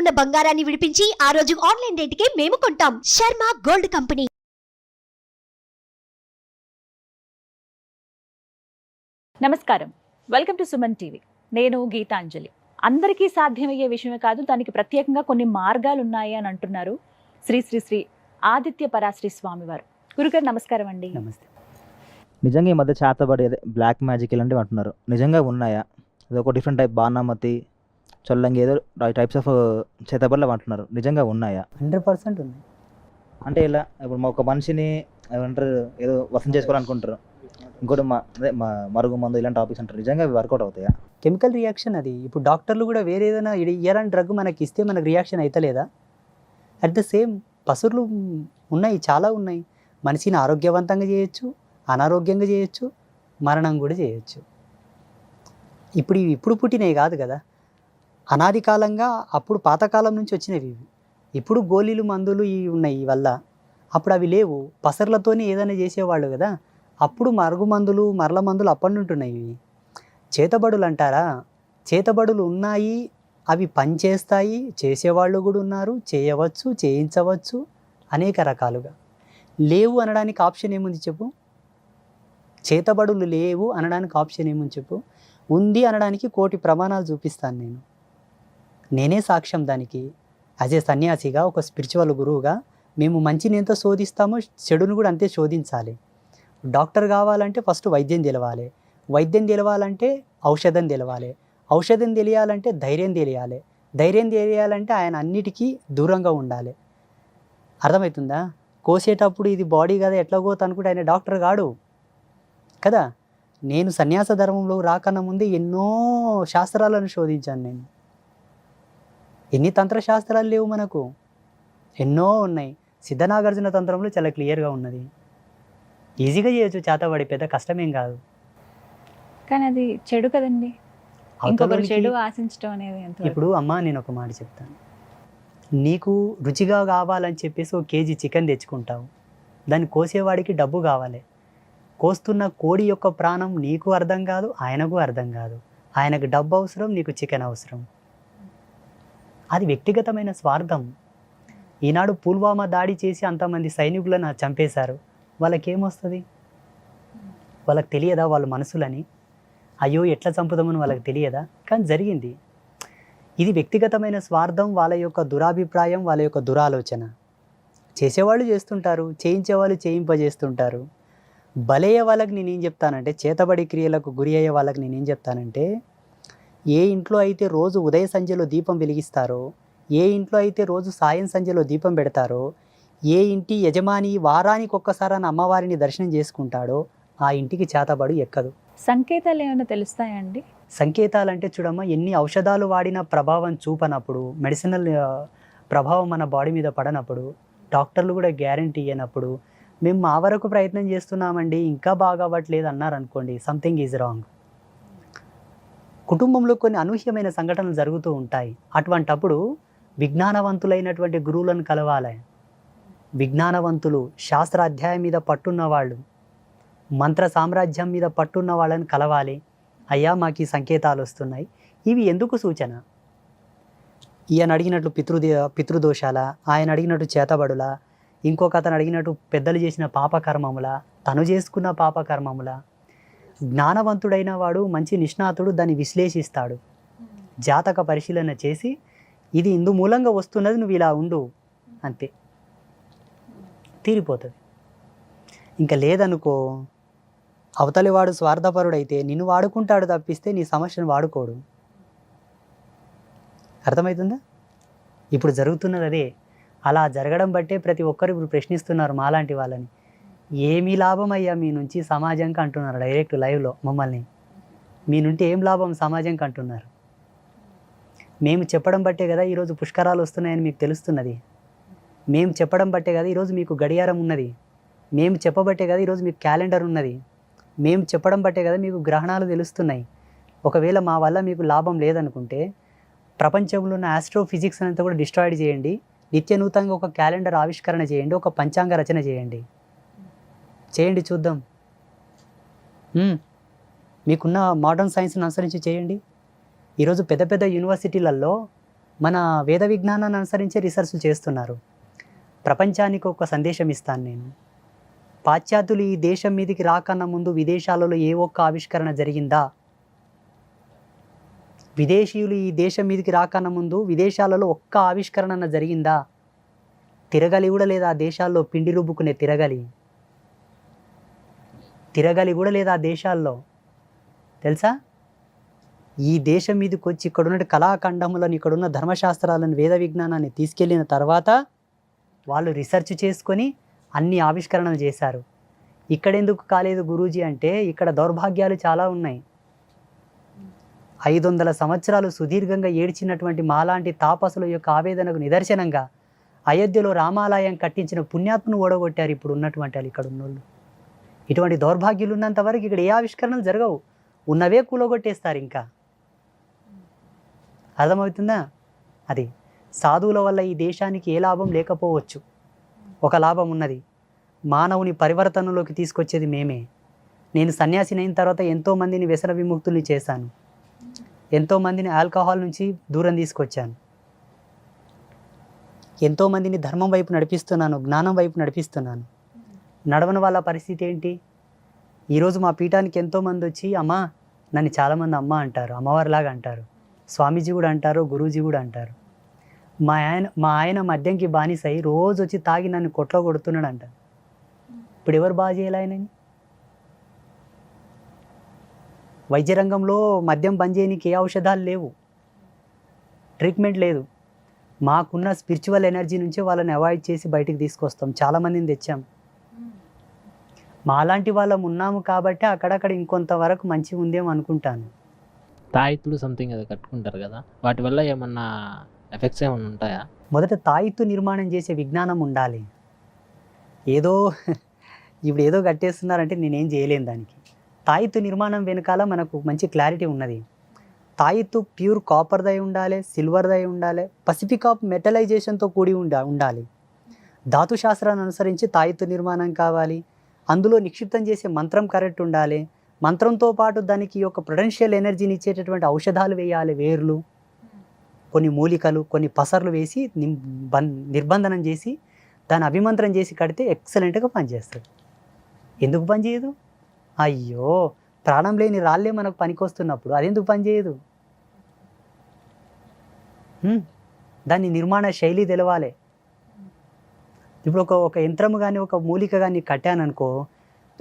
ఉన్న బంగారాన్ని విడిపించి ఆ రోజు ఆన్లైన్ రేటుకే మేము కొంటాం. Sharma gold company. నమస్కారం, వెల్కమ్ టు సుమన్ టీవీ. నేను గీతాంజలి. అందరికీ సాధ్యమయ్యే విషయమే కాదు, దానికి ప్రత్యేకంగా కొన్ని మార్గాలు ఉన్నాయి అని అంటున్నారు శ్రీ శ్రీ శ్రీ ఆదిత్య పరాశ్రీ స్వామి వారు. గురుగారు నమస్కారం అండి. నమస్తే. నిజంగా ఈ మధ్య చేతబడి అదే బ్లాక్ మ్యాజిక్ ఇలాంటివి అంటున్నారు, నిజంగా ఉన్నాయా? అది ఒక డిఫరెంట్ టైప్ బాణామతి చొల్లంగి ఏదో టైప్స్ ఆఫ్ చేతబడులు అంటున్నారు, నిజంగా ఉన్నాయా? 100% ఉంది. అంటే ఇలా ఇప్పుడు ఒక మనిషిని ఏమంటారు ఏదో వసం చేసుకోవాలనుకుంటారు, ఇంకోటి మా మరుగు మందు ఇలాంటి టాపిక్స్ అంటారు, నిజంగా అవి వర్కౌట్ అవుతాయా? కెమికల్ రియాక్షన్ అది. ఇప్పుడు డాక్టర్లు కూడా వేరే ఏదైనా ఇయరాని డ్రగ్ మనకి ఇస్తే మనకు రియాక్షన్ అవుతలేదా? అట్ ద సేమ్ పసురులు ఉన్నాయి, చాలా ఉన్నాయి. మనిషిని ఆరోగ్యవంతంగా చేయొచ్చు, అనారోగ్యంగా చేయొచ్చు, మరణం కూడా చేయొచ్చు. ఇప్పుడు పుట్టినవి కాదు కదా, అనాది కాలంగా అప్పుడు పాతకాలం నుంచి వచ్చినవి ఇవి. ఇప్పుడు గోళీలు మందులు ఇవి ఉన్నాయి ఈ వల్ల, అప్పుడు అవి లేవు. పసర్లతోనే ఏదైనా చేసేవాళ్ళు కదా, అప్పుడు మరుగు మందులు మరల మందులు అప్పటి ఉంటున్నాయి. ఇవి చేతబడులు అంటారా? చేతబడులు ఉన్నాయి, అవి పనిచేస్తాయి, చేసేవాళ్ళు కూడా ఉన్నారు, చేయవచ్చు, చేయించవచ్చు అనేక రకాలుగా. లేవు అనడానికి ఆప్షన్ ఏముంది చెప్పు? చేతబడులు లేవు అనడానికి ఆప్షన్ ఏముంది చెప్పు? ఉంది అనడానికి కోటి ప్రమాణాలు చూపిస్తాను నేను. నేనే సాక్ష్యం దానికి. యాజ్ ఏ సన్యాసిగా, ఒక స్పిరిచువల్ గురువుగా మేము మంచిని ఎంత శోధిస్తామో చెడును కూడా అంతే శోధించాలి. డాక్టర్ కావాలంటే ఫస్ట్ వైద్యం తెలవాలి, వైద్యం తెలవాలంటే ఔషధం తెలవాలి, ఔషధం తెలియాలంటే ధైర్యం తెలియాలి, ధైర్యం తెలియాలంటే ఆయన అన్నిటికీ దూరంగా ఉండాలి. అర్థమవుతుందా? కోసేటప్పుడు ఇది బాడీ కదా ఎట్లా కోత అనుకుంటే ఆయన డాక్టర్ కాడు కదా. నేను సన్యాస ధర్మంలో రాకన్నా ముందే ఎన్నో శాస్త్రాలను శోధించాను నేను. ఎన్ని తంత్రశాస్త్రాలు లేవు మనకు? ఎన్నో ఉన్నాయి. సిద్ధనాగార్జున తంత్రంలో చాలా క్లియర్గా ఉన్నది. ఈజీగా చేయొచ్చు చేతబడి, పెద్ద కష్టమేం కాదు. కానీ అది చెడు కదండి, ఇంకొకరు చెడు ఆశించడం అనేది. ఇప్పుడు అమ్మ నేను ఒక మాట చెప్తాను, నీకు రుచిగా కావాలని చెప్పేసి ఒక కేజీ చికెన్ తెచ్చుకుంటావు, దాన్ని కోసేవాడికి డబ్బు కావాలి. కోస్తున్న కోడి యొక్క ప్రాణం నీకు అర్థం కాదు, ఆయనకు అర్థం కాదు. ఆయనకు డబ్బు అవసరం, నీకు చికెన్ అవసరం. అది వ్యక్తిగతమైన స్వార్థం. ఈనాడు పుల్వామా దాడి చేసి అంతమంది సైనికులను చంపేశారు, వాళ్ళకేమొస్తుంది? వాళ్ళకి తెలియదా వాళ్ళ మనసులని? అయ్యో ఎట్లా చంపుదామని వాళ్ళకి తెలియదా? కానీ జరిగింది. ఇది వ్యక్తిగతమైన స్వార్థం, వాళ్ళ యొక్క దురాభిప్రాయం, వాళ్ళ యొక్క దురాలోచన. చేసేవాళ్ళు చేస్తుంటారు, చేయించేవాళ్ళు చేయింపజేస్తుంటారు. బలయ్యే వాళ్ళకి నేనేం చెప్తానంటే, చేతబడి క్రియలకు గురి అయ్యే వాళ్ళకి నేనేం చెప్తానంటే, ఏ ఇంట్లో అయితే రోజు ఉదయ సంధ్యలో దీపం వెలిగిస్తారో, ఏ ఇంట్లో అయితే రోజు సాయం సంధ్యలో దీపం పెడతారో, ఏ ఇంటి యజమాని వారానికి ఒక్కసారి అమ్మవారిని దర్శనం చేసుకుంటాడో ఆ ఇంటికి చేతబడు ఎక్కదు. సంకేతాలు ఏమైనా తెలుస్తాయండి? సంకేతాలు అంటే చూడమ్మా, ఎన్ని ఔషధాలు వాడినా ప్రభావం చూపనప్పుడు, మెడిసినల్ ప్రభావం మన బాడీ మీద పడనప్పుడు, డాక్టర్లు కూడా గ్యారంటీ ఇవ్వనప్పుడు, మేము మా వరకు ప్రయత్నం చేస్తున్నామండి ఇంకా బాగా అవ్వట్లేదు అన్నారనుకోండి, సంథింగ్ ఈజ్ రాంగ్. కుటుంబంలో కొన్ని అనూహ్యమైన సంఘటనలు జరుగుతూ ఉంటాయి. అటువంటప్పుడు విజ్ఞానవంతులైనటువంటి గురువులను కలవాలి. విజ్ఞానవంతులు, శాస్త్ర అధ్యాయం మీద పట్టున్న వాళ్ళు, మంత్ర సామ్రాజ్యం మీద పట్టున్న వాళ్ళని కలవాలి. అయ్యా మాకు ఈ సంకేతాలు వస్తున్నాయి, ఇవి ఎందుకు సూచన? ఈయన అడిగినట్లు పితృదోషాల, ఆయన అడిగినట్టు చేతబడుల, ఇంకొక అతను అడిగినట్టు పెద్దలు చేసిన పాపకర్మముల, తను చేసుకున్న పాపకర్మముల. జ్ఞానవంతుడైన వాడు, మంచి నిష్ణాతుడు దాన్ని విశ్లేషిస్తాడు, జాతక పరిశీలన చేసి ఇది ఇందు మూలంగా వస్తున్నది, నువ్వు ఇలా ఉండు, అంతే, తీరిపోతుంది. ఇంకా లేదనుకో, అవతలి వాడు స్వార్థపరుడైతే నిన్ను వాడుకుంటాడు తప్పిస్తే నీ సమస్యను వాడుకోడు. అర్థమవుతుందా? ఇప్పుడు జరుగుతున్నది అదే. అలా జరగడం బట్టే ప్రతి ఒక్కరు ఇప్పుడు ప్రశ్నిస్తున్నారు మాలాంటి వాళ్ళని, ఏమీ లాభం అయ్యా మీ నుంచి సమాజంకి అంటున్నారు. డైరెక్ట్ లైవ్లో మమ్మల్ని, మీ నుండి ఏం లాభం సమాజంకి అంటున్నారు. మేము చెప్పడం బట్టే కదా ఈరోజు పుష్కరాలు వస్తున్నాయని మీకు తెలుస్తున్నది. మేము చెప్పడం బట్టే కదా ఈరోజు మీకు గడియారం ఉన్నది. మేము చెప్పబట్టే కదా ఈరోజు మీకు క్యాలెండర్ ఉన్నది. మేము చెప్పడం బట్టే కదా మీకు గ్రహణాలు తెలుస్తున్నాయి. ఒకవేళ మా వల్ల మీకు లాభం లేదనుకుంటే ప్రపంచంలో ఉన్న ఆస్ట్రోఫిజిక్స్ అంతా కూడా డిస్ట్రాయిడ్ చేయండి, నిత్య నూతనంగా ఒక క్యాలెండర్ ఆవిష్కరణ చేయండి, ఒక పంచాంగ రచన చేయండి చూద్దాం. మీకున్న మోడర్న్ సైన్స్ని అనుసరించి చేయండి. ఈరోజు పెద్ద పెద్ద యూనివర్సిటీలలో మన వేద విజ్ఞానాన్ని అనుసరించే రీసెర్చ్లు చేస్తున్నారు. ప్రపంచానికి ఒక సందేశం ఇస్తాను నేను. పాశ్చాత్యులు ఈ దేశం మీదకి రాకన్నా ముందు విదేశాలలో ఏ ఒక్క ఆవిష్కరణ జరిగిందా? విదేశీయులు ఈ దేశం మీదకి రాకన్నా ముందు విదేశాలలో ఒక్క ఆవిష్కరణ జరిగిందా? తిరగలి కూడా లేదా ఆ దేశాల్లో, పిండి రుబ్బుకునే తిరగలి కూడా లేదా ఆ దేశాల్లో, తెలుసా? ఈ దేశం మీదకి వచ్చి ఇక్కడున్న కళాఖండములను, ఇక్కడున్న ధర్మశాస్త్రాలను, వేద విజ్ఞానాన్ని తీసుకెళ్ళిన తర్వాత వాళ్ళు రీసెర్చ్ చేసుకొని అన్ని ఆవిష్కరణలు చేశారు. ఇక్కడెందుకు కాలేదు గురూజీ అంటే ఇక్కడ దౌర్భాగ్యాలు చాలా ఉన్నాయి. 500 సంవత్సరాలు సుదీర్ఘంగా ఏడ్చినటువంటి మాలాంటి తాపసుల యొక్క ఆవేదనకు నిదర్శనంగా అయోధ్యలో రామాలయం కట్టించిన పుణ్యాత్మను ఓడగొట్టారు ఇప్పుడు ఉన్నటువంటి వాళ్ళు, ఇక్కడ ఉన్నోళ్ళు. ఇటువంటి దౌర్భాగ్యులు ఉన్నంత వరకు ఇక్కడ ఏ ఆవిష్కరణలు జరగవు, ఉన్నవే కూలగొట్టేస్తారు. ఇంకా అర్థమవుతుందా? అది సాధువుల వల్ల ఈ దేశానికి ఏ లాభం లేకపోవచ్చు, ఒక లాభం ఉన్నది. మానవుని పరివర్తనలోకి తీసుకొచ్చేది మేమే. నేను సన్యాసిని అయిన తర్వాత ఎంతోమందిని వ్యసన విముక్తుల్ని చేశాను, ఎంతోమందిని ఆల్కహాల్ నుంచి దూరం తీసుకొచ్చాను, ఎంతోమందిని ధర్మం వైపు నడిపిస్తున్నాను, జ్ఞానం వైపు నడిపిస్తున్నాను. నడవని వాళ్ళ పరిస్థితి ఏంటి? ఈరోజు మా పీఠానికి ఎంతోమంది వచ్చి అమ్మ, నన్ను చాలామంది అమ్మ అంటారు, అమ్మవారిలాగా అంటారు, స్వామీజీ కూడా అంటారు, గురూజీ కూడా అంటారు. మా ఆయన మద్యంకి బానిసై రోజు వచ్చి తాగి నన్ను కొట్లో కొడుతున్నాడు అంట. ఇప్పుడు ఎవరు బాగా చేయాలి ఆయనని? వైద్య రంగంలో మద్యం బంద్ చేయడానికి ఏ ఔషధాలు లేవు, ట్రీట్మెంట్ లేదు. మాకున్న స్పిరిచువల్ ఎనర్జీ నుంచే వాళ్ళని అవాయిడ్ చేసి బయటికి తీసుకొస్తాం. చాలామందిని తెచ్చాం. మాలాంటి వాళ్ళం ఉన్నాము కాబట్టి అక్కడక్కడ ఇంకొంతవరకు మంచిగా ఉందేమో అనుకుంటాను. తాయితులు సంథింగ్ అది కట్టుకుంటారు కదా, వాటి వల్ల ఏమన్నా ఎఫెక్ట్స్ ఏమన్నా ఉంటాయా? మొదట తాయిత్తు నిర్మాణం చేసే విజ్ఞానం ఉండాలి. ఏదో ఇప్పుడు ఏదో కట్టేస్తున్నారంటే నేనేం చేయలేను దానికి. తాయిత్తు నిర్మాణం వెనకాల మనకు మంచి క్లారిటీ ఉన్నది. తాయిత్తు ప్యూర్ కాపర్దై ఉండాలి, సిల్వర్దై ఉండాలి, పసిఫిక్ ఆఫ్ మెటలైజేషన్తో కూడి ఉండాలి. ధాతు శాస్త్రాన్ని అనుసరించి తాయిత్తు నిర్మాణం కావాలి. అందులో నిక్షిప్తం చేసే మంత్రం కరెక్ట్ ఉండాలి. మంత్రంతో పాటు దానికి ఒక పొటెన్షియల్ ఎనర్జీని ఇచ్చేటటువంటి ఔషధాలు వేయాలి, వేర్లు, కొన్ని మూలికలు, కొన్ని పసర్లు వేసి నిర్బంధనం చేసి దాన్ని అభిమంత్రం చేసి కడితే ఎక్సలెంట్గా పనిచేస్తుంది. ఎందుకు పనిచేయదు? అయ్యో, ప్రాణం లేని రాళ్ళే మనకు పనికొస్తున్నప్పుడు అదెందుకు పనిచేయదు? దాని నిర్మాణ శైలి తెలవాలి. ఇప్పుడు ఒక యంత్రము కానీ ఒక మూలిక కానీ కట్టాననుకో,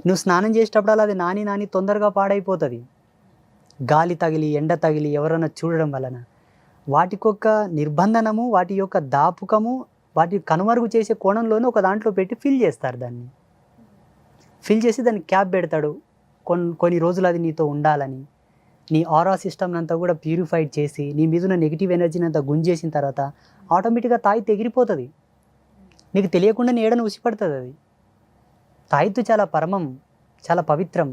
నువ్వు స్నానం చేసేటప్పుడు అది నాని తొందరగా పాడైపోతుంది. గాలి తగిలి, ఎండ తగిలి ఎవరైనా చూడడం వలన వాటికొక నిర్బంధనము, వాటి యొక్క దాపుకము, వాటి కనుమరుగు చేసే కోణంలోనే ఒక దాంట్లో పెట్టి ఫిల్ చేస్తారు. దాన్ని ఫిల్ చేసి దాన్ని క్యాప్ పెడతాడు. కొన్ని రోజులు అది నీతో ఉండాలని. నీ ఆరా సిస్టమ్ అంతా కూడా ప్యూరిఫైడ్ చేసి నీ మీద ఉన్న నెగిటివ్ ఎనర్జీని అంతా గుంజేసిన తర్వాత ఆటోమేటిక్గా తాయిత్తు ఎగిరిపోతుంది. నీకు తెలియకుండా నీడను ఉసిపడుతుంది. అది తాయిత్తు చాలా పరమం, చాలా పవిత్రం.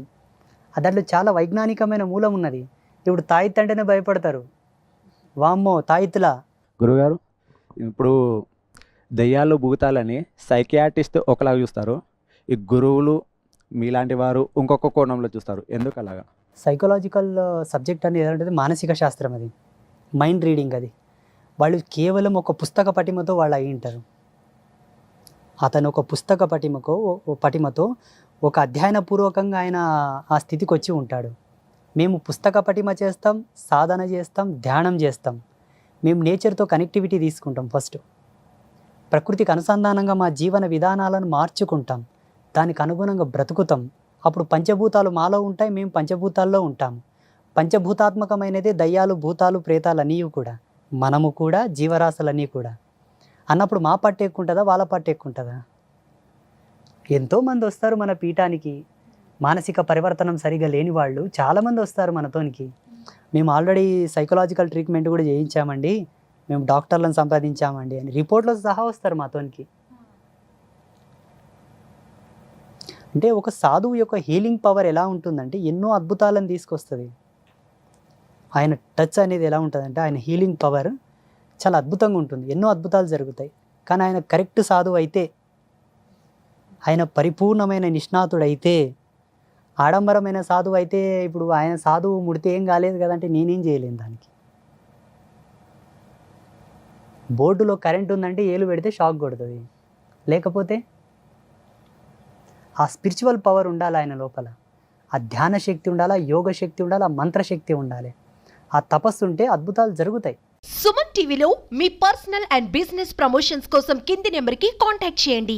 దాంట్లో చాలా వైజ్ఞానికమైన మూలం ఉన్నది. ఇప్పుడు తాయిత్తు అంటేనే భయపడతారు. వామ్మో తాయిత్తులా. గురుగారు, ఇప్పుడు దెయ్యాలు భూతాలని సైకియాట్రిస్ట్ ఒకలాగా చూస్తారు, ఈ గురువులు మీలాంటి వారు ఇంకొక కోణంలో చూస్తారు. ఎందుకు అలాగా? సైకలాజికల్ సబ్జెక్ట్ అనేది ఏదంటే మానసిక శాస్త్రం, అది మైండ్ రీడింగ్. అది వాళ్ళు కేవలం ఒక పుస్తక పటిమతో వాళ్ళు అయి ఉంటారు. అతను ఒక పుస్తక పటిమతో ఒక అధ్యయనపూర్వకంగా ఆయన ఆ స్థితికి వచ్చి ఉంటాడు. మేము పుస్తక పటిమ చేస్తాం, సాధన చేస్తాం, ధ్యానం చేస్తాం. మేము నేచర్తో కనెక్టివిటీ తీసుకుంటాం. ఫస్ట్ ప్రకృతికి అనుసంధానంగా మా జీవన విధానాలను మార్చుకుంటాం, దానికి అనుగుణంగా బ్రతుకుతాం. అప్పుడు పంచభూతాలు మాలో ఉంటాయి, మేము పంచభూతాల్లో ఉంటాము. పంచభూతాత్మకమైనదే దయ్యాలు, భూతాలు, ప్రేతాలు అన్నీ కూడా, మనము కూడా, జీవరాశులన్నీ కూడా. అన్నప్పుడు మా పట్టు ఎక్కుంటుందా, వాళ్ళ పట్టు ఎక్కుంటుందా? ఎంతోమంది వస్తారు మన పీఠానికి, మానసిక పరివర్తనం సరిగా లేని వాళ్ళు చాలామంది వస్తారు మనతోనికి. మేము ఆల్రెడీ సైకలాజికల్ ట్రీట్మెంట్ కూడా చేయించామండి, మేము డాక్టర్లను సంపాదించామండి అని రిపోర్ట్లో సహా వస్తారు మాతోనికి. అంటే ఒక సాధువు యొక్క హీలింగ్ పవర్ ఎలా ఉంటుందంటే ఎన్నో అద్భుతాలను తీసుకొస్తుంది. ఆయన టచ్ అనేది ఎలా ఉంటుందంటే ఆయన హీలింగ్ పవర్ చాలా అద్భుతంగా ఉంటుంది, ఎన్నో అద్భుతాలు జరుగుతాయి. కానీ ఆయన కరెక్ట్ సాధువు అయితే, ఆయన పరిపూర్ణమైన నిష్ణాతుడైతే, ఆడంబరమైన సాధువు అయితే, ఇప్పుడు ఆయన సాధువు ముడితే ఏం కాలేదు కదంటే నేనేం చేయలేను దానికి. బోర్డులో కరెంట్ ఉందంటే ఏలు పెడితే షాక్ కొడుతుంది, లేకపోతే ఆ స్పిరిచువల్ పవర్ ఉండాలి ఆయన లోపల, ఆ ధ్యాన శక్తి ఉండాలి, ఆ యోగ శక్తి ఉండాలి, ఆ మంత్రశక్తి ఉండాలి, ఆ తపస్సు ఉంటే అద్భుతాలు జరుగుతాయి. సుమన్ టీవీలో మీ పర్సనల్ అండ్ బిజినెస్ ప్రమోషన్స్ కోసం కింది నెంబర్కి కాంటాక్ట్ చేయండి.